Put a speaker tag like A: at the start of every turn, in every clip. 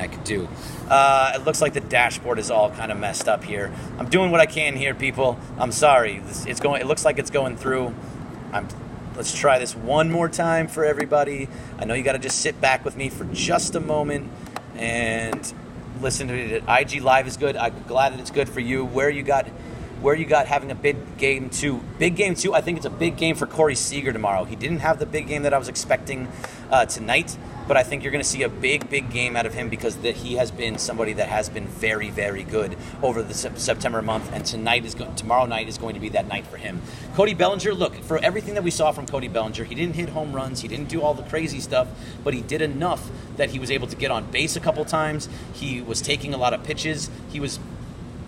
A: I could do. It looks like the dashboard is all kind of messed up here. I'm doing what I can here, people. I'm sorry. It looks like it's going through. Let's try this one more time for everybody. I know you got to just sit back with me for just a moment and listen to it. IG Live is good. I'm glad that it's good for you. Where you got having a big game two? Big game two, I think it's a big game for Corey Seager tomorrow. He didn't have the big game that I was expecting tonight, but I think you're going to see a big game out of him because he has been somebody that has been very, very good over the September month, and tomorrow night is going to be that night for him. Cody Bellinger, look, for everything that we saw from Cody Bellinger, he didn't hit home runs, he didn't do all the crazy stuff, but he did enough that he was able to get on base a couple times. He was taking a lot of pitches. He was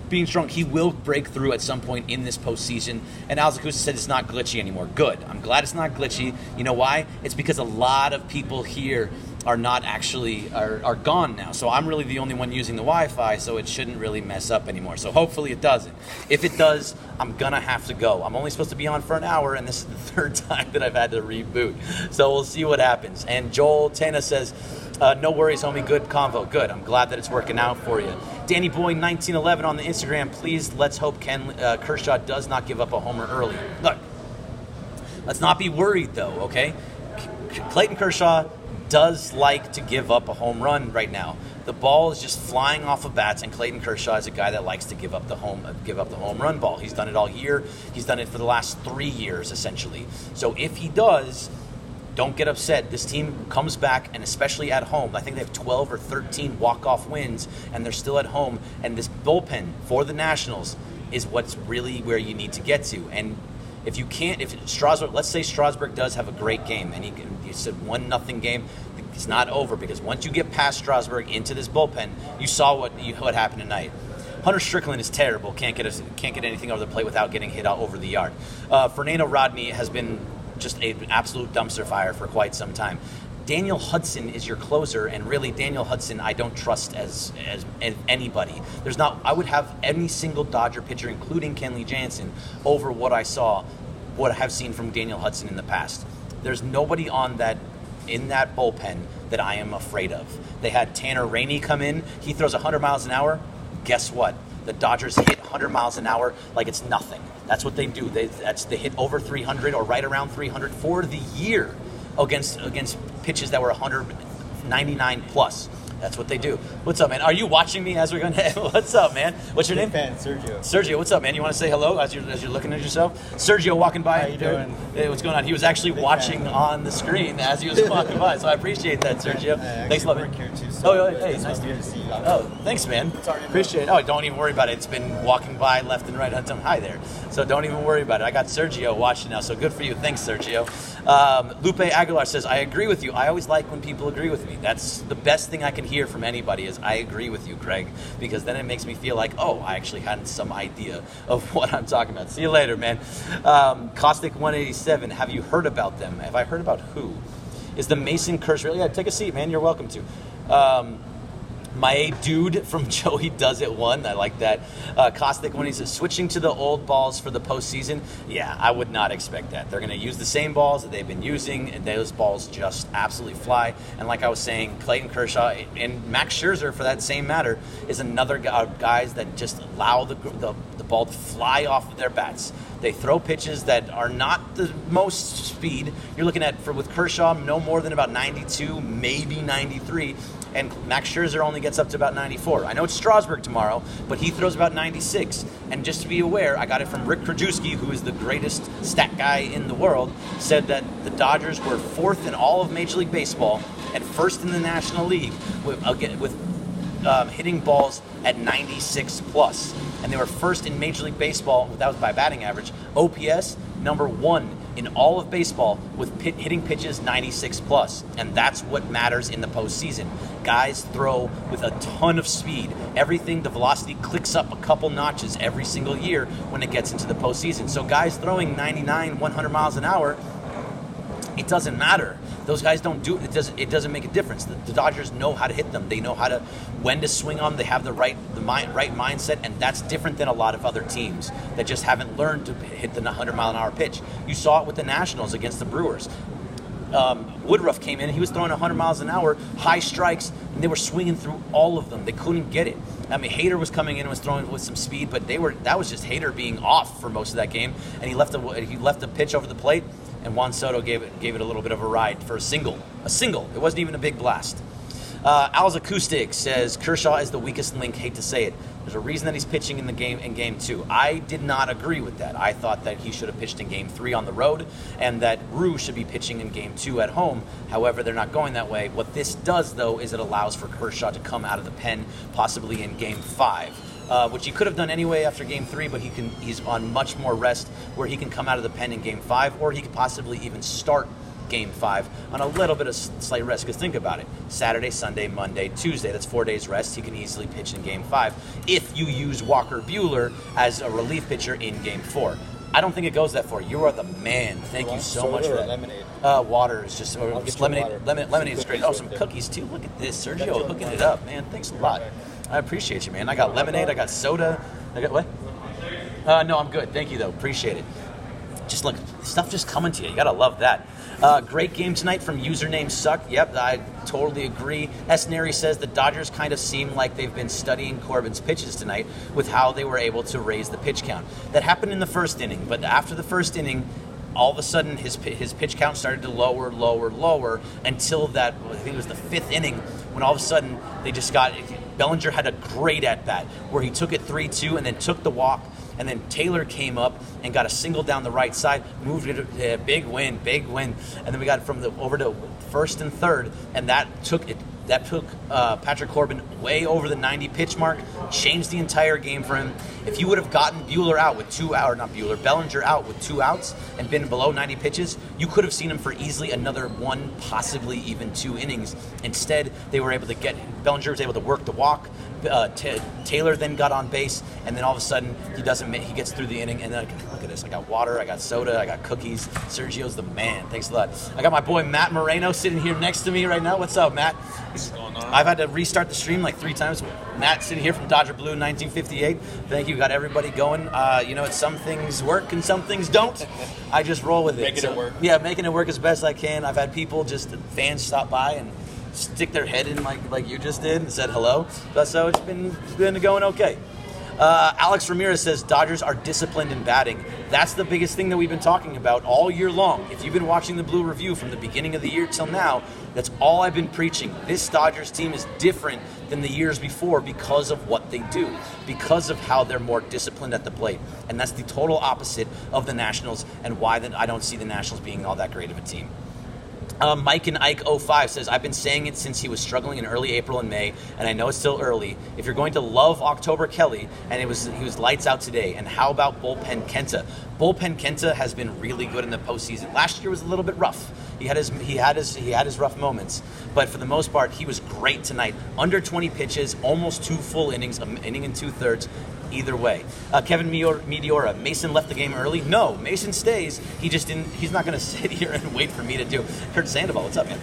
A: being strong. He will break through at some point in this postseason. And Alex Acusa said it's not glitchy anymore. Good. I'm glad it's not glitchy. You know why? It's because a lot of people here are not actually are gone now. So I'm really the only one using the Wi-Fi, so it shouldn't really mess up anymore. So hopefully it doesn't. If it does, I'm gonna have to go. I'm only supposed to be on for an hour, and this is the third time that I've had to reboot. So we'll see what happens. And Joel Tana says, no worries, homie. Good convo. Good. I'm glad that it's working out for you. Danny Boy 1911 on the Instagram. Please, let's hope Kershaw does not give up a homer early. Look, let's not be worried though. Okay, Clayton Kershaw does like to give up a home run right now. The ball is just flying off of bats, and Clayton Kershaw is a guy that likes to give up the home run ball. He's done it all year. He's done it for the last 3 years, essentially. So if he does, don't get upset. This team comes back, and especially at home. I think they have 12 or 13 walk-off wins, and they're still at home. And this bullpen for the Nationals is what's really where you need to get to. And if Strasburg, let's say Strasburg does have a great game, and you said 1-0 game, it's not over, because once you get past Strasburg into this bullpen, you saw what happened tonight. Hunter Strickland is terrible. Can't get anything over the plate without getting hit out over the yard. Fernando Rodney has been just an absolute dumpster fire for quite some time. Daniel Hudson is your closer, and really Daniel Hudson I don't trust as anybody. I would have any single Dodger pitcher, including Kenley Jansen, over what I have seen from Daniel Hudson in the past. There's nobody in that bullpen that I am afraid of. They had Tanner Rainey come in. He throws 100 miles an hour. Guess what? The Dodgers hit 100 miles an hour like it's nothing. That's what they do. They hit over 300 or right around 300 for the year against pitches that were 199 plus. That's what they do. What's up, man? Are you watching me as we're going to... What's up, man? What's your name?
B: Fan, Sergio.
A: Sergio, what's up, man? You want to say hello as you're looking at yourself? Sergio walking by.
B: How you doing?
A: Hey, what's going on? He was actually watching on the screen as he was walking by, so I appreciate that, Sergio.
B: Thanks a lot, man.
A: Here too, so hey, nice to see you. Oh, thanks, man. Appreciate it. Oh, don't even worry about it. It's been walking by left and right. Hi there. So don't even worry about it. I got Sergio watching now, so good for you. Thanks, Sergio. Lupe Aguilar says, I agree with you. I always like when people agree with me. That's the best thing I can hear from anybody is I agree with you, Craig, because then it makes me feel like, oh, I actually had some idea of what I'm talking about. See you later, man. Caustic 187, have you heard about them? Have I heard about who? Is the Mason Kershaw? Yeah, take a seat, man. You're welcome to. My dude from Joey Does It One. I like that. Caustic when he says switching to the old balls for the postseason. Yeah, I would not expect that. They're going to use the same balls that they've been using, and those balls just absolutely fly. And like I was saying, Clayton Kershaw and Max Scherzer, for that same matter, is another guys that just allow the ball to fly off of their bats. They throw pitches that are not the most speed. You're looking at, with Kershaw, no more than about 92, maybe 93. And Max Scherzer only gets up to about 94. I know it's Strasburg tomorrow, but he throws about 96. And just to be aware, I got it from Rick Krajewski, who is the greatest stat guy in the world, said that the Dodgers were fourth in all of Major League Baseball and first in the National League with hitting balls at 96 plus. And they were first in Major League Baseball, that was by batting average, OPS, number 1 in all of baseball with hitting pitches 96 plus. And that's what matters in the postseason. Guys throw with a ton of speed. The velocity clicks up a couple notches every single year when it gets into the postseason. So guys throwing 99, 100 miles an hour, it doesn't matter. Those guys don't do it. It doesn't make a difference. The Dodgers know how to hit them. They know when to swing on them. They have the right mindset, and that's different than a lot of other teams that just haven't learned to hit the 100-mile-an-hour pitch. You saw it with the Nationals against the Brewers. Woodruff came in, he was throwing 100 miles an hour, high strikes, and they were swinging through all of them. They couldn't get it. I mean, Hader was coming in and was throwing with some speed, but that was just Hader being off for most of that game, and he left a pitch over the plate, and Juan Soto gave it a little bit of a ride for a single. It wasn't even a big blast. Al's Acoustic says Kershaw is the weakest link. Hate to say it. There's a reason that he's pitching in game 2. I did not agree with that. I thought that he should have pitched in game 3 on the road, and that Rue should be pitching in game 2 at home. However, they're not going that way. What this does, though, is it allows for Kershaw to come out of the pen, possibly in game 5. Which he could have done anyway after game 3, but he's on much more rest, where he can come out of the pen in game 5, or he could possibly even start game 5 on a little bit of slight rest. Because think about it, Saturday, Sunday, Monday, Tuesday, that's 4 days rest. He can easily pitch in game 5 if you use Walker Buehler as a relief pitcher in game 4. I don't think it goes that far. You are the man. Thank you so much for that.
B: Lemonade?
A: Water is just lemonade. Lemonade is great. Oh, some cookies too. Look at this, Sergio, hooking it up, man. Thanks a lot. I appreciate you, man. I got lemonade. I got soda. I got what? No, I'm good. Thank you, though. Appreciate it. Just look, stuff just coming to you. You gotta love that. Great game tonight from username Suck. Yep, I totally agree. S. Neri says the Dodgers kind of seem like they've been studying Corbin's pitches tonight with how they were able to raise the pitch count. That happened in the first inning, but after the first inning, all of a sudden his pitch count started to lower until that, I think it was the 5th inning, when all of a sudden Bellinger had a great at-bat where he took it 3-2 and then took the walk. And then Taylor came up and got a single down the right side, moved it, big win. And then we got from over to first and third, and that took Patrick Corbin way over the 90 pitch mark, changed the entire game for him. If you would have gotten Bellinger out with 2 outs and been below 90 pitches, you could have seen him for easily another 1, possibly even 2 innings. Instead, Bellinger was able to work the walk. Taylor then got on base, and then all of a sudden he gets through the inning, and then look at this. I got water, I got soda, I got cookies. Sergio's the man. Thanks a lot. I got my boy Matt Moreno sitting here next to me right now. What's up, Matt?
B: What's going on?
A: I've had to restart the stream like 3 times. Matt sitting here from Dodger Blue 1958. Thank you. Got everybody going. Some things work and some things don't. I just roll with it.
B: Making it work.
A: Yeah, making it work as best I can. I've had fans stop by and stick their head in like you just did and said hello. So it's been going okay. Alex Ramirez says Dodgers are disciplined in batting. That's the biggest thing that we've been talking about all year long. If you've been watching the Blue Review from the beginning of the year till now, that's all I've been preaching. This Dodgers team is different than the years before because of what they do, because of how they're more disciplined at the plate. And that's the total opposite of the Nationals, and why I don't see the Nationals being all that great of a team. Mike and Ike 05 says, I've been saying it since he was struggling in early April and May, and I know it's still early. If you're going to love October Kelly, and he was lights out today, and how about Bullpen Kenta? Bullpen Kenta has been really good in the postseason. Last year was a little bit rough. He had his rough moments, but for the most part, he was great tonight. Under 20 pitches, almost 2 full innings, an inning and 2/3. Either way. Kevin Meteora, Mason left the game early? No, Mason stays. He's not going to sit here and wait for me to do. Kurt Sandoval, what's up, man?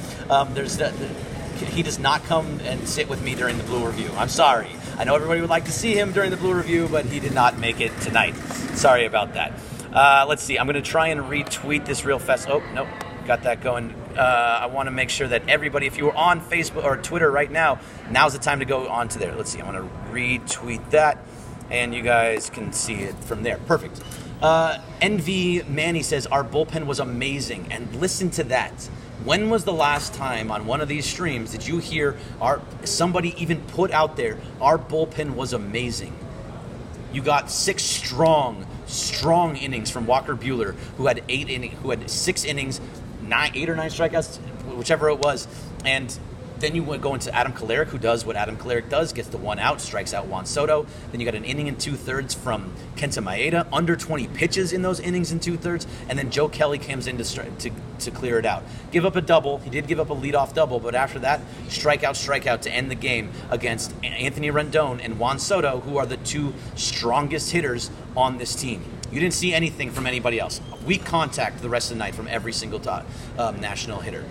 A: He does not come and sit with me during the Blue Review. I'm sorry. I know everybody would like to see him during the Blue Review, but he did not make it tonight. Sorry about that. Let's see. I'm going to try and retweet this real fast. Oh, nope. Got that going. I want to make sure that everybody, if you are on Facebook or Twitter right now, now's the time to go on to there. Let's see. I'm going to retweet that, and you guys can see it from there. Perfect. NV Manny says, our bullpen was amazing. And listen to that. When was the last time on one of these streams did you hear somebody even put out there, our bullpen was amazing? You got 6 strong innings from Walker Buehler, who had 6 innings, 8 or 9 strikeouts, whichever it was. And then you go into Adam Kolarek, who does what Adam Kolarek does, gets the 1 out, strikes out Juan Soto. Then you got an inning and 2/3 from Kenta Maeda, under 20 pitches in those innings and 2/3, and then Joe Kelly comes in to clear it out. Give up a double. He did give up a leadoff double, but after that, strikeout to end the game against Anthony Rendon and Juan Soto, who are the 2 strongest hitters on this team. You didn't see anything from anybody else. Weak contact the rest of the night from every single national hitter.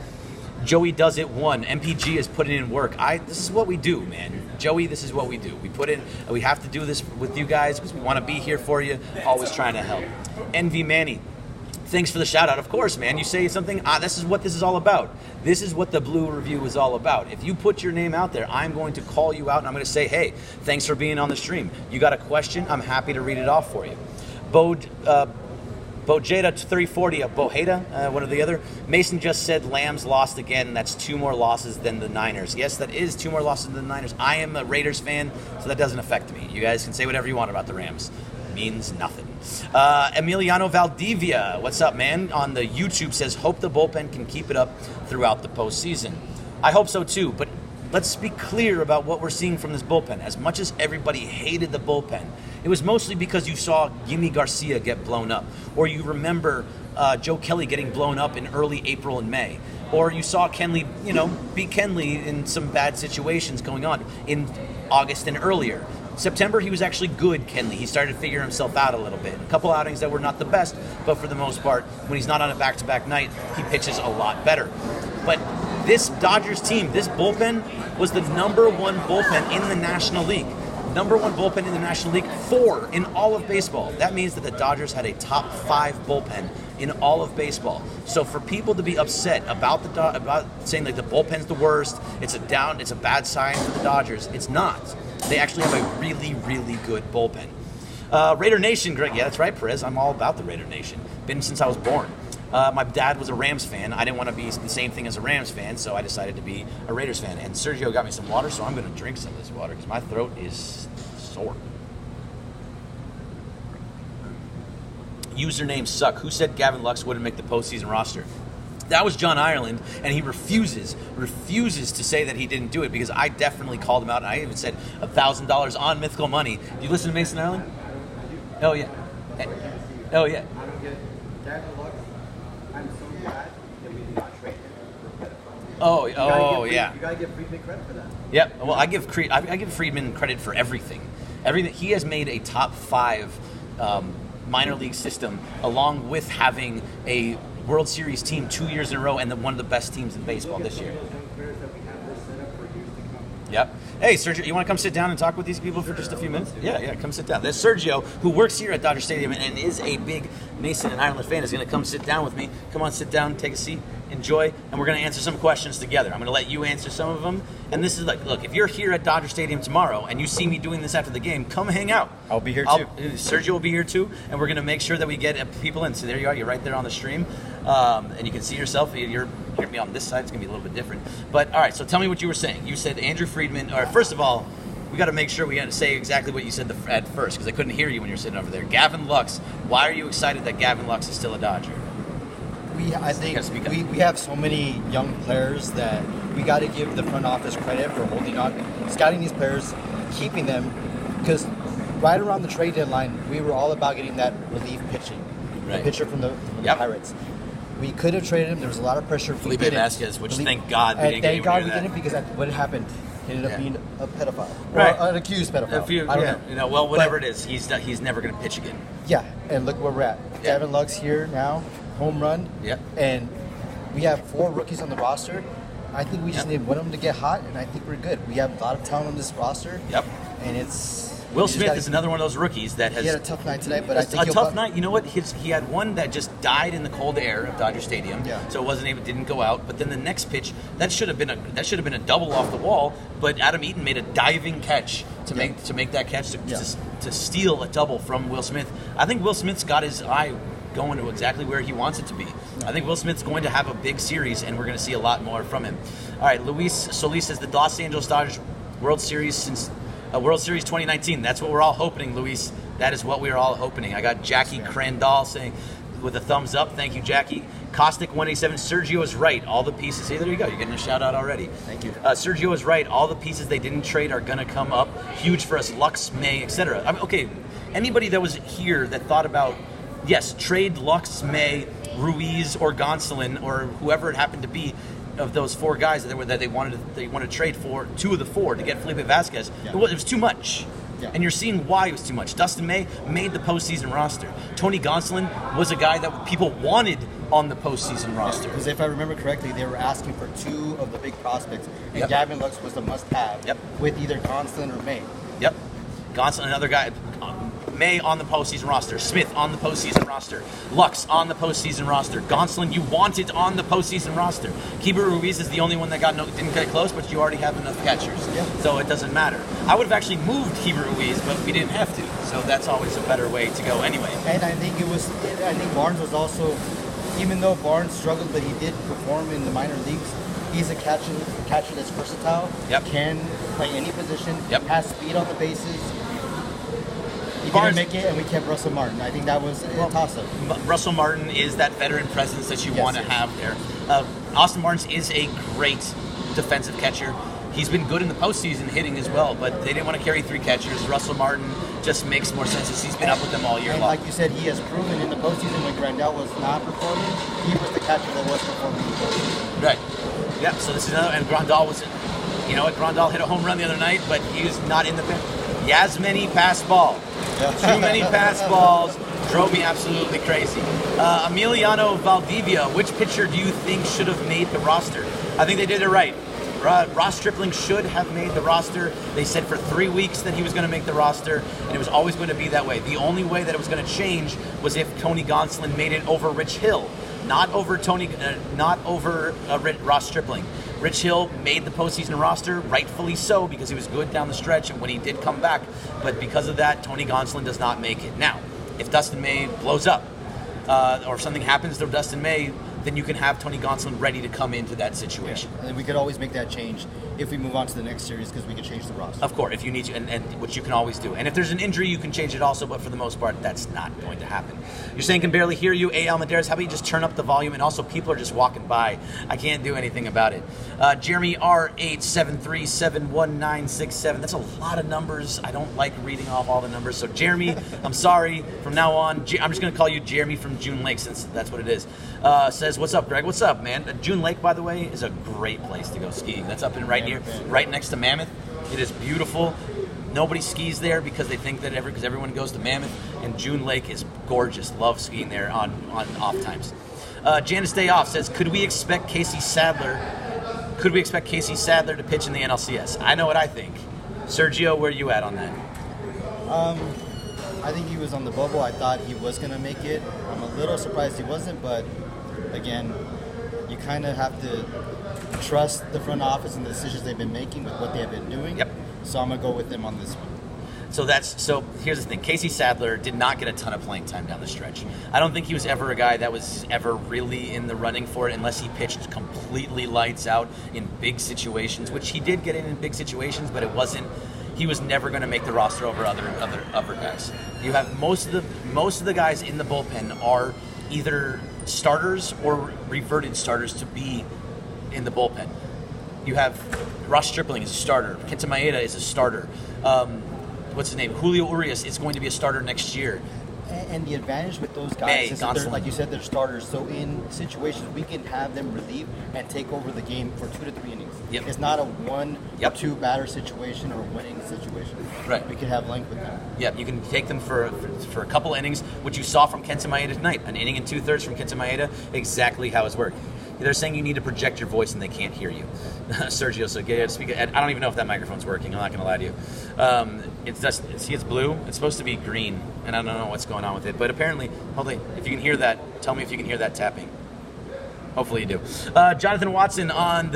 A: Joey does it 1. MPG is putting in work. This is what we do, man. Joey, this is what we do. We have to do this with you guys because we want to be here for you, always trying to help. Envy Manny, Thanks for the shout out. Of course, man. You say something, this is what this is all about. This is what the Blue Review is all about. If you put your name out there, I'm going to call you out and I'm going to say, hey, thanks for being on the stream. You got a question? I'm happy to read it off for you. Bojeda 340, Bojeda, one or the other. Mason just said Lambs lost again. That's 2 more losses than the Niners. Yes, that is 2 more losses than the Niners. I am a Raiders fan, so that doesn't affect me. You guys can say whatever you want about the Rams. Means nothing. Emiliano Valdivia, what's up, man? On the YouTube says, hope the bullpen can keep it up throughout the postseason. I hope so too, but let's be clear about what we're seeing from this bullpen. As much as everybody hated the bullpen, it was mostly because you saw Yimi Garcia get blown up, or you remember Joe Kelly getting blown up in early April and May, or you saw Kenley, beat Kenley in some bad situations going on in August and earlier. September, he was actually good, Kenley. He started to figure himself out a little bit. A couple outings that were not the best, but for the most part, when he's not on a back-to-back night, he pitches a lot better. But this Dodgers team, this bullpen, was the number 1 bullpen in the National League. Number 1 bullpen in the National League, 4 in all of baseball. That means that the Dodgers had a top 5 bullpen in all of baseball. So for people to be upset about about saying like the bullpen's the worst, it's a bad sign for the Dodgers, it's not. They actually have a really, really good bullpen. Raider Nation, Greg. Yeah, that's right, Perez. I'm all about the Raider Nation. Been since I was born. My dad was a Rams fan. I didn't want to be the same thing as a Rams fan, so I decided to be a Raiders fan. And Sergio got me some water, so I'm going to drink some of this water because my throat is sore. Username suck. Who said Gavin Lux wouldn't make the postseason roster? That was John Ireland, and he refuses to say that he didn't do it because I definitely called him out, and I even said $1,000 on Mythical Money. Do you listen to Mason Ireland? Oh, yeah. Oh, yeah.
B: I don't get Gavin Lux. I'm so glad that we did not trade him for Pettifer.
A: Yeah.
B: You gotta give Friedman credit for that.
A: Yep. Well, I give Friedman credit for everything. He has made a top 5 minor league system, along with having a World Series team 2 years in a row and one of the best teams in baseball this year. Yep. Hey, Sergio, you want to come sit down and talk with these people for just a few minutes? Yeah, come sit down. There's Sergio, who works here at Dodger Stadium and is a big Mason and Ireland fan, is going to come sit down with me. Come on, sit down, take a seat, enjoy, and we're going to answer some questions together. I'm going to let you answer some of them. And this is like, look, if you're here at Dodger Stadium tomorrow and you see me doing this after the game, come hang out.
C: I'll be here too.
A: Sergio will be here too, and we're going to make sure that we get people in. So there you are. You're right there on the stream. And you can see yourself. You're going to be on this side. It's going to be a little bit different. But, all right, so tell me what you were saying. You said Andrew Friedman. All right, first of all, we got to make sure we got to say exactly what you said at first because I couldn't hear you when you were sitting over there. Gavin Lux. Why are you excited that Gavin Lux is still a Dodger?
C: I think we have so many young players that we got to give the front office credit for holding on, scouting these players, keeping them, because right around the trade deadline, we were all about getting that relief pitching, the pitcher from the Pirates. We could have traded him. There was a lot of pressure.
A: Felipe Vasquez, which thank God we didn't get
C: Thank God we didn't because what happened? He ended up being a pedophile,
A: right?
C: Or an accused pedophile. I don't know.
A: Well, whatever it is, he's never going to pitch again.
C: Yeah, and look where we're at.
A: Yeah.
C: Gavin Lux here now, home run.
A: Yeah.
C: And we have 4 rookies on the roster. I think we just need one of them to get hot, and I think we're good. We have a lot of talent on this roster.
A: Yep.
C: And it's
A: Will Smith is another one of those rookies that has...
C: He had a tough night today, but I think
A: a tough night. You know what? He had one that just died in the cold air of Dodger Stadium, so it didn't go out. But then the next pitch, that should have been a double off the wall. But Adam Eaton made a diving catch to make that catch to steal a double from Will Smith. I think Will Smith's got his eye going to exactly where he wants it to be. I think Will Smith's going to have a big series, and we're going to see a lot more from him. All right, Luis Solis says the Los Angeles Dodgers World Series since World Series 2019. That's what we're all hoping, Luis. That is what we are all hoping. I got Jackie Crandall saying with a thumbs up. Thank you, Jackie. Caustic 187. Sergio is right. All the pieces. Hey, there you go. You're getting a shout out already.
C: Thank you.
A: Sergio is right. All the pieces they didn't trade are going to come up. Huge for us. Lux, May, etc. I mean, okay. Anybody that was here that thought about, yes, trade Lux, May, Ruiz, or Gonsolin, or whoever it happened to be, of those 4 guys that they wanted to trade for, 2 of the 4 to get Felipe Vasquez. It was too much. Yeah. And you're seeing why it was too much. Dustin May made the postseason roster. Tony Gonsolin was a guy that people wanted on the postseason roster.
C: Because if I remember correctly, they were asking for 2 of the big prospects, and Gavin Lux was the must-have with either Gonsolin or May.
A: Yep. Gonsolin, another guy. May on the postseason roster. Smith on the postseason roster. Lux on the postseason roster. Gonsolin, you wanted on the postseason roster. Keibert Ruiz is the only one that didn't get close, but you already have enough catchers. Yeah. So it doesn't matter. I would have actually moved Keibert Ruiz, but we didn't have to. So that's always a better way to go anyway.
C: And I think Barnes was also, even though Barnes struggled, but he did perform in the minor leagues. He's a catcher that's versatile.
A: Yep.
C: Can play any position.
A: Yep.
C: Has speed on the bases. He
A: Barnes,
C: didn't make it, and we kept Russell Martin. I think that was a toss-up.
A: Russell Martin is that veteran presence that you want to have there. Austin Barnes is a great defensive catcher. He's been good in the postseason hitting as well, but they didn't want to carry 3 catchers. Russell Martin just makes more sense as he's been up with them all year long.
C: Like you said, he has proven in the postseason when Grandal was not performing, he was the catcher that was performing in the postseason.
A: Right. Yep, so this is another, and Grandal was, you know what, Grandal hit a home run the other night, but he was not in the pen. Yasmani pass ball. Too many pass balls. Drove me absolutely crazy. Emiliano Valdivia, which pitcher do you think should have made the roster? I think they did it right. Ross Stripling should have made the roster. They said for 3 weeks that he was going to make the roster, and it was always going to be that way. The only way that it was going to change was if Tony Gonsolin made it over Rich Hill, not over Ross Stripling. Rich Hill made the postseason roster, rightfully so, because he was good down the stretch and when he did come back. But because of that, Tony Gonsolin does not make it. Now, if Dustin May blows up or if something happens to Dustin May, then you can have Tony Gonsolin ready to come into that situation.
C: Yeah. And we could always make that change if we move on to the next series because we can change the roster.
A: Of course, if you need to, and which you can always do. And if there's an injury, you can change it also, but for the most part, that's not going to happen. You're saying can barely hear you, A.L. Medeiros. How about you just turn up the volume? And also, people are just walking by. I can't do anything about it. Jeremy R87371967. That's a lot of numbers. I don't like reading off all the numbers. So, Jeremy, I'm sorry. From now on, I'm just going to call you Jeremy from June Lake since that's what it is. Says, what's up, Greg? What's up, man? June Lake, by the way, is a great place to go skiing. That's up in right here, right next to Mammoth. It is beautiful. Nobody skis there because they think that because everyone goes to Mammoth, and June Lake is gorgeous. Love skiing there on off times. Janice Day Off says, could we expect Casey Sadler to pitch in the NLCS? I know what I think. Sergio, where are you at on that?
C: I think he was on the bubble. I thought he was going to make it. I'm a little surprised he wasn't, but again, you kind of have to trust the front office and the decisions they've been making with what they have been doing.
A: Yep.
C: So I'm going to go with them on this one.
A: So here's the thing. Casey Sadler did not get a ton of playing time down the stretch. I don't think he was ever a guy that was ever really in the running for it unless he pitched completely lights out in big situations, which he did get in big situations, but he was never going to make the roster over other guys. You have most of the guys in the bullpen are either starters or reverted starters to be in the bullpen. You have Ross Stripling is a starter. Kenta Maeda is a starter. What's his name? Julio Urias is going to be a starter next year.
C: And the advantage with those guys is that they're, like you said, they're starters. So in situations, we can have them relieve and take over the game for 2 to 3 innings.
A: Yep.
C: It's not a 1 or 2 batter situation or a winning situation.
A: Right.
C: We can have length with them.
A: Yeah, you can take them for a couple innings, which you saw from Kenta Maeda tonight. An inning and 2/3 from Kenta Maeda, exactly how it's worked. They're saying you need to project your voice and they can't hear you. Sergio, so get to speak. I don't even know if that microphone's working. I'm not going to lie to you. It's blue. It's supposed to be green, and I don't know what's going on with it. But apparently, hopefully, if you can hear that, tell me if you can hear that tapping. Hopefully you do. Jonathan Watson on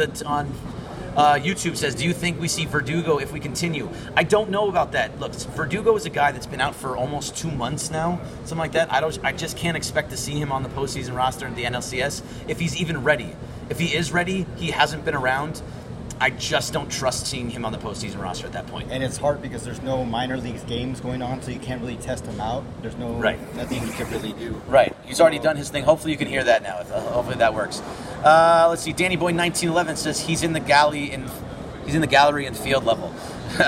A: YouTube says, do you think we see Verdugo if we continue? I don't know about that. Look, Verdugo is a guy that's been out for almost 2 months now, something like that. I just can't expect to see him on the postseason roster in the NLCS if he's even ready. If he is ready, he hasn't been around. I just don't trust seeing him on the postseason roster at that point.
C: And it's hard because there's no minor leagues games going on, so you can't really test him out. There's nothing you can really do.
A: Right. He's already done his thing. Hopefully you can hear that now. Hopefully that works. Let's see. Danny Boy 1911 says he's in the gallery in field level.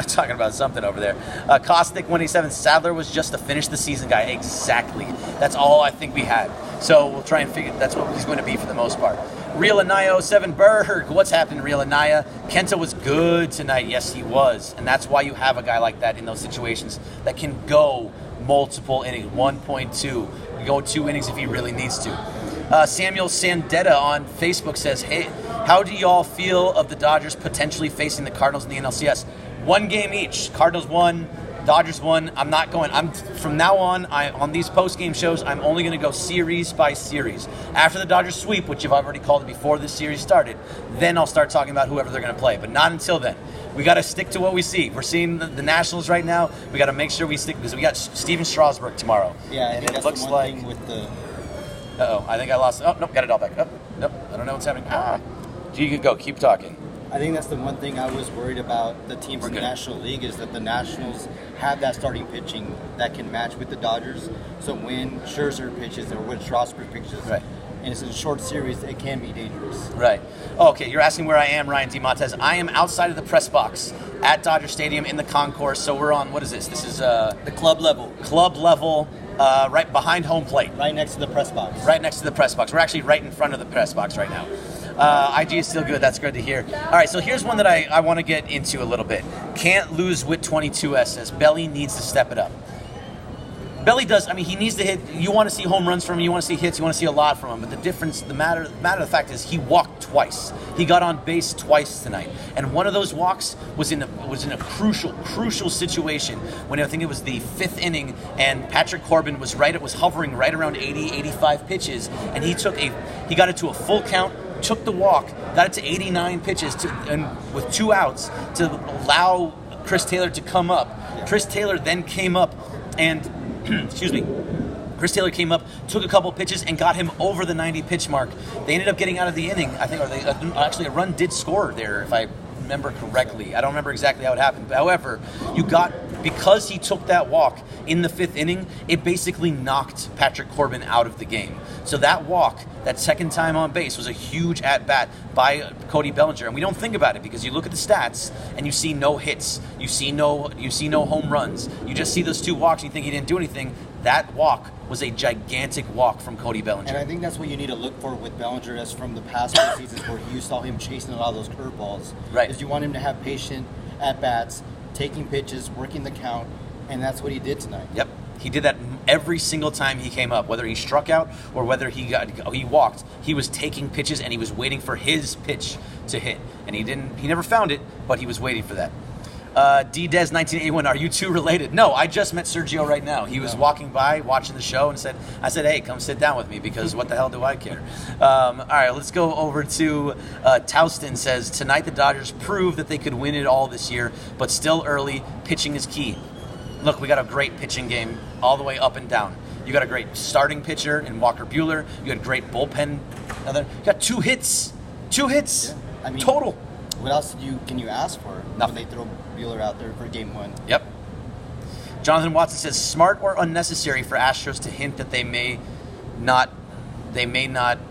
A: Talking about something over there. Caustic 187. Sadler was just a finish the season guy. Exactly. That's all I think we had. So we'll try and figure. That's what he's going to be for the most part. Real Anaya 07 Berg. What's happening, Real Anaya? Kenta was good tonight. Yes, he was. And that's why you have a guy like that in those situations that can go multiple innings, 1.2. You go 2 innings if he really needs to. Samuel Sandetta on Facebook says, hey, how do y'all feel of the Dodgers potentially facing the Cardinals in the NLCS? 1 game each. Cardinals won, Dodgers won. I'm not going. I'm from now on these post-game shows, I'm only going to go series by series. After the Dodgers sweep, which you've already called it before this series started, then I'll start talking about whoever they're going to play. But not until then. We got to stick to what we see. We're seeing the Nationals right now. We got to make sure we stick because we got Steven Strasburg tomorrow.
C: Yeah,
A: and
C: it
A: it
C: looks
A: looks
C: the one
A: like.
C: thing with the.
A: I think I lost. Oh nope, got it all back. Oh nope, I don't know what's happening. You can go. Keep talking.
C: I think that's the one thing I was worried about the teams in the National League is that the Nationals have that starting pitching that can match with the Dodgers. So when Scherzer pitches or when Strasburg pitches,
A: right.
C: And it's a short series, it can be dangerous.
A: Right. Okay, you're asking where I am, Ryan DeMontez. I am outside of the press box at Dodger Stadium in the concourse. So we're on, what is this? This is
C: the club level.
A: Club level, right behind home plate.
C: Right next to the press box.
A: Right next to the press box. We're actually right in front of the press box right now. IG is still good. That's good to hear. All right, so here's one that I want to get into a little bit. Can't lose with 22S says Belly needs to step it up. Belly does. I mean, he needs to hit. You want to see home runs from him. You want to see hits. You want to see a lot from him. But the difference, the matter of the fact is, he walked twice. He got on base twice tonight, and one of those walks was in a crucial situation when I think it was the 5th inning, and Patrick Corbin was hovering right around 80, 85 pitches, and he got it to a full count. Took the walk, got it to 89 pitches, and with 2 outs to allow Chris Taylor to come up. Yeah. Chris Taylor then came up and, excuse me, Chris Taylor came up, took a couple pitches, and got him over the 90 pitch mark. They ended up getting out of the inning, I think, actually a run did score there, if I remember correctly. I don't remember exactly how it happened. However, because he took that walk in the 5th inning, it basically knocked Patrick Corbin out of the game. So that walk, that second time on base, was a huge at-bat by Cody Bellinger. And we don't think about it because you look at the stats and you see no hits, you see no home runs. You just see those 2 walks and you think he didn't do anything. That walk was a gigantic walk from Cody Bellinger.
C: And I think that's what you need to look for with Bellinger as from the past 2 seasons where you saw him chasing a lot of those curveballs.
A: Right.
C: Is you want him to have patient at-bats, taking pitches, working the count, and that's what he did tonight.
A: Yep. He did that every single time he came up, whether he struck out or whether he walked. He was taking pitches and he was waiting for his pitch to hit. And he never found it, but he was waiting for that. D-Dez 1981, are you two related? No, I just met Sergio right now. He was walking by, watching the show, and I said, hey, come sit down with me because what the hell do I care? All right, let's go over to Touston says, tonight the Dodgers proved that they could win it all this year, but still early, pitching is key. Look, we got a great pitching game all the way up and down. You got a great starting pitcher in Walker Buehler. You got a great bullpen. You got 2 hits. 2 hits. Yeah. I mean, total.
C: What else can you ask for
A: Nothing.
C: when they throw Buehler out there for game 1?
A: Yep. Jonathan Watson says, smart or unnecessary for Astros to hint that they may not,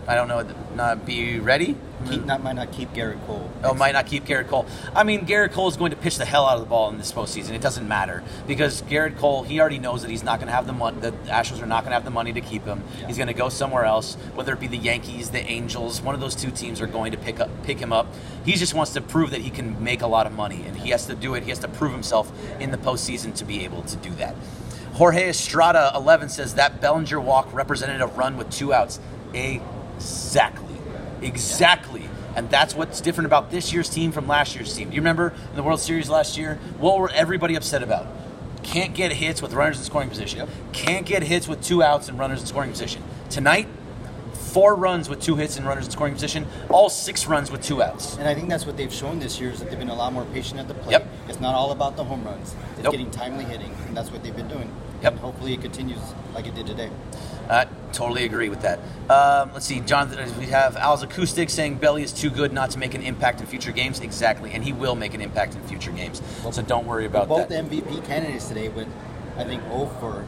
A: I don't know, not be ready?
C: Might not keep Garrett Cole.
A: Might not keep Garrett Cole. I mean, Garrett Cole is going to pitch the hell out of the ball in this postseason. It doesn't matter because Garrett Cole, he already knows that he's not going to have the money. The Astros are not going to have the money to keep him. Yeah. He's going to go somewhere else, whether it be the Yankees, the Angels. One of those 2 teams are going to pick him up. He just wants to prove that he can make a lot of money, and he has to do it. He has to prove himself in the postseason to be able to do that. Jorge Estrada 11 says that Bellinger walk represented a run with 2 outs. Exactly. And that's what's different about this year's team from last year's team. Do you remember in the World Series last year? What were everybody upset about? Can't get hits with runners in scoring position. Yep. Can't get hits with 2 outs and runners in scoring position. Tonight, 4 runs with 2 hits and runners in scoring position. All 6 runs with 2 outs.
C: And I think that's what they've shown this year is that they've been a lot more patient at the plate.
A: Yep.
C: It's not all about the home runs. It's getting timely hitting, and that's what they've been doing.
A: Yep.
C: And hopefully it continues like it did today.
A: Totally agree with that. Let's see, Jonathan. We have Al's Acoustic saying Belly is too good not to make an impact in future games. Exactly, and he will make an impact in future games. So don't worry about
C: both
A: that.
C: Both MVP candidates today, but I think 0 for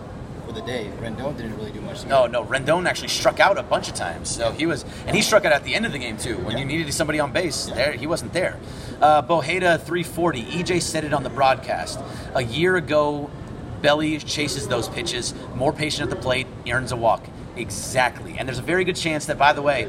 C: the day. Rendon didn't really do much.
A: No, Rendon actually struck out a bunch of times. So he struck out at the end of the game too. When you needed somebody on base, there he wasn't there. Boheda 340. EJ said it on the broadcast a year ago. Belly chases those pitches, more patient at the plate, earns a walk. Exactly. And there's a very good chance that, by the way,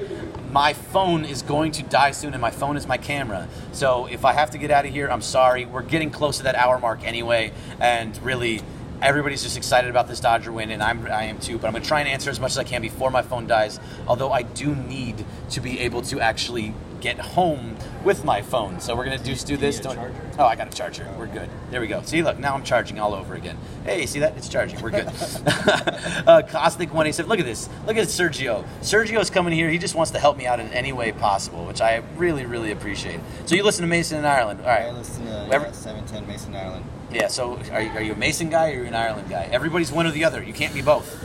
A: my phone is going to die soon, and my phone is my camera. So if I have to get out of here, I'm sorry. We're getting close to that hour mark anyway, and really, everybody's just excited about this Dodger win, and I am too. But I'm going to try and answer as much as I can before my phone dies, although I do need to be able to actually get home with my phone. So we're going to do this.
C: need a charger?
A: Oh, I got a charger. We're good. There we go. See, look, now I'm charging all over again. Hey, see that? It's charging. We're good. Caustic 187. Look at this. Look at Sergio. Sergio's coming here. He just wants to help me out in any way possible, which I really, really appreciate. So you listen to Mason in Ireland. All right.
C: I listen to 710 Mason Ireland.
A: Yeah, so are you a Mason guy or are you an Ireland guy? Everybody's one or the other. You can't be both.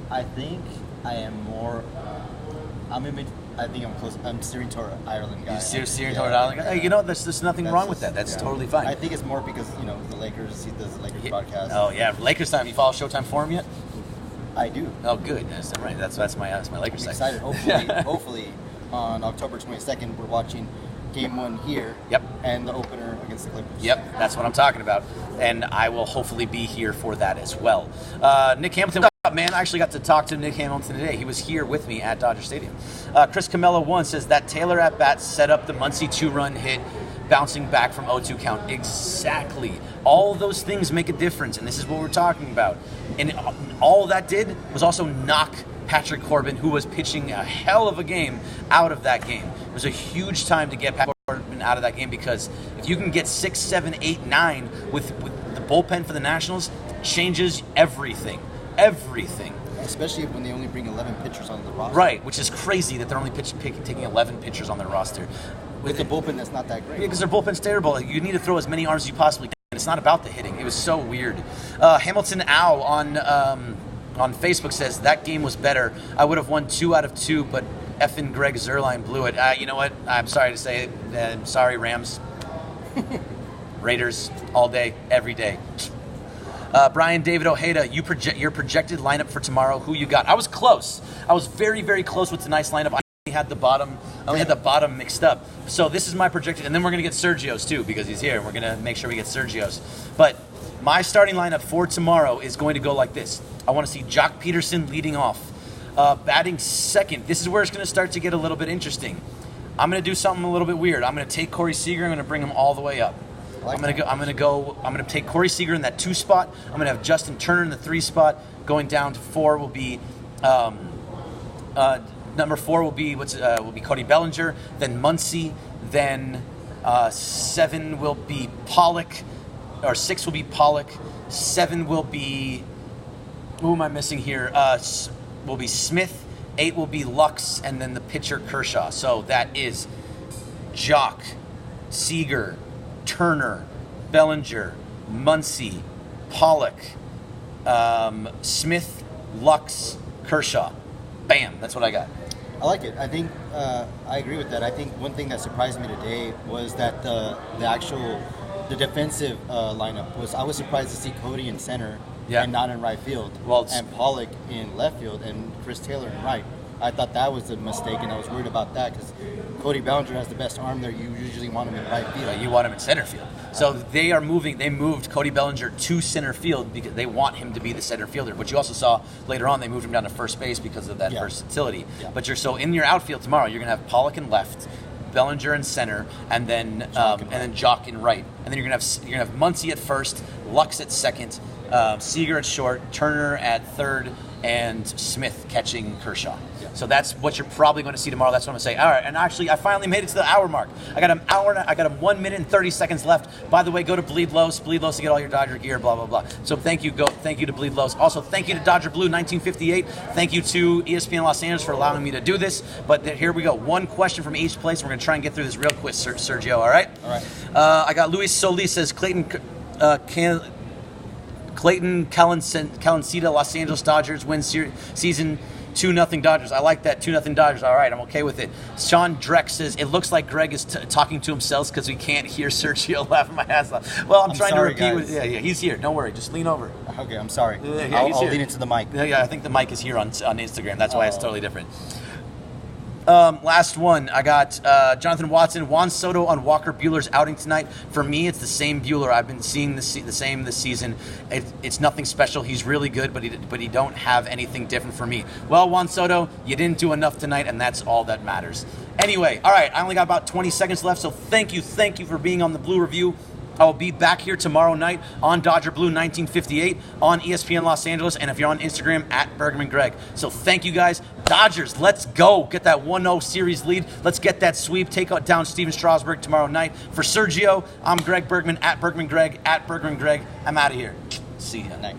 C: I think I am more. I think I'm close. I'm steering toward Ireland guy.
A: You're steering toward Ireland guy? Hey, you know, there's nothing wrong with that. That's totally fine.
C: I think it's more because, the Lakers, he does the Lakers broadcast.
A: Oh, yeah. Lakers time. You follow Showtime Forum yet?
C: I do.
A: Oh, good. Yes, right. That's my Lakers
C: I'm
A: side.
C: excited. Hopefully, on October 22nd, we're watching Game 1 here.
A: Yep.
C: And the opener against the Clippers.
A: Yep, that's what I'm talking about. And I will hopefully be here for that as well. Nick Hamilton, what's up, man? I actually got to talk to Nick Hamilton today. He was here with me at Dodger Stadium. Chris Camelo 1 says that Taylor at bat set up the Muncy 2-run hit, bouncing back from 0-2 count. Exactly. All those things make a difference, and this is what we're talking about. And all that did was also knock Patrick Corbin, who was pitching a hell of a game, out of that game. It was a huge time to get Patrick Corbin out of that game, because if you can get 6, 7, 8, 9 with the bullpen for the Nationals, changes everything. Everything.
C: Especially when they only bring 11 pitchers on the roster.
A: Right, which is crazy that they're only taking 11 pitchers on their roster.
C: With a bullpen that's not that great.
A: Yeah, because their bullpen's terrible. You need to throw as many arms as you possibly can. It's not about the hitting. It was so weird. Hamilton Ow on Facebook says, that game was better. I would have won 2 out of 2, but effing Greg Zuerlein blew it. You know what? I'm sorry to say it. I'm sorry, Rams. Raiders all day, every day. Brian David Ojeda, your projected lineup for tomorrow. Who you got? I was close. I was very, very close with tonight's lineup. I only had the bottom mixed up. So this is my projected, and then we're gonna get Sergio's too, because he's here. We're gonna make sure we get Sergio's. But my starting lineup for tomorrow is going to go like this. I want to see Jock Peterson leading off, batting second. This is where it's going to start to get a little bit interesting. I'm going to do something a little bit weird. I'm going to take Corey Seager. I'm going to bring him all the way up. I'm going to take Corey Seager in that 2 spot. I'm going to have Justin Turner in the 3 spot. Going down to 4 will be number 4 will be Cody Bellinger. Then Muncy. Then 7 will be Pollock. Or 6 will be Pollock. 7 will be, who am I missing here? Will be Smith. 8 will be Lux, and then the pitcher Kershaw. So that is Jock, Seager, Turner, Bellinger, Muncy, Pollock, Smith, Lux, Kershaw. Bam, that's what I got.
C: I like it. I think I agree with that. I think one thing that surprised me today was that the defensive lineup was. I was surprised to see Cody in center and not in right field, and Pollock in left field and Chris Taylor in right. I thought that was a mistake, and I was worried about that because Cody Bellinger has the best arm there. You usually want him in right field.
A: You want him in center field. So they moved Cody Bellinger to center field because they want him to be the center fielder. But you also saw later on they moved him down to first base because of that versatility. Yeah. But in your outfield tomorrow, you're going to have Pollock in left, Bellinger in center, and then Jock in right. And then you're gonna have Muncy at first, Lux at second, Seager at short, Turner at third, and Smith catching Kershaw. Yeah. So that's what you're probably going to see tomorrow. That's what I'm going to say. All right, and actually, I finally made it to the hour mark. I got 1 minute and 30 seconds left. By the way, go to Bleed Los to get all your Dodger gear, blah, blah, blah. So thank you to Bleed Los. Also, thank you to Dodger Blue 1958. Thank you to ESPN Los Angeles for allowing me to do this. But here we go. One question from each place. We're going to try and get through this real quick, Sergio, all right?
C: All right.
A: I got Luis Solis says Clayton Calencita, Los Angeles Dodgers win season 2-0 Dodgers. I like that, 2-0 Dodgers. All right, I'm okay with it. Sean Dreck says, it looks like Greg is talking to himself because we can't hear Sergio laughing my ass off. Well, I'm trying
C: sorry,
A: to repeat. Yeah, he's here. Don't worry. Just lean over.
C: Okay, I'm sorry.
A: Yeah,
C: I'll lean into the mic.
A: Yeah, I think the mic is here on Instagram. That's why it's totally different. Last one, I got Jonathan Watson, Juan Soto on Walker Buehler's outing tonight. For me, it's the same Buehler. I've been seeing the same this season. It's nothing special. He's really good, but he don't have anything different for me. Well, Juan Soto, you didn't do enough tonight, and that's all that matters. Anyway, all right, I only got about 20 seconds left, so thank you for being on the Blue Review. I will be back here tomorrow night on Dodger Blue 1958 on ESPN Los Angeles, and if you're on Instagram, at Bergman Greg. So thank you guys. Dodgers, let's go. Get that 1-0 series lead. Let's get that sweep. Take down Steven Strasburg tomorrow night. For Sergio, I'm Greg Bergman, at Bergman Greg, at Bergman Greg. I'm out of here. See ya.
C: Night.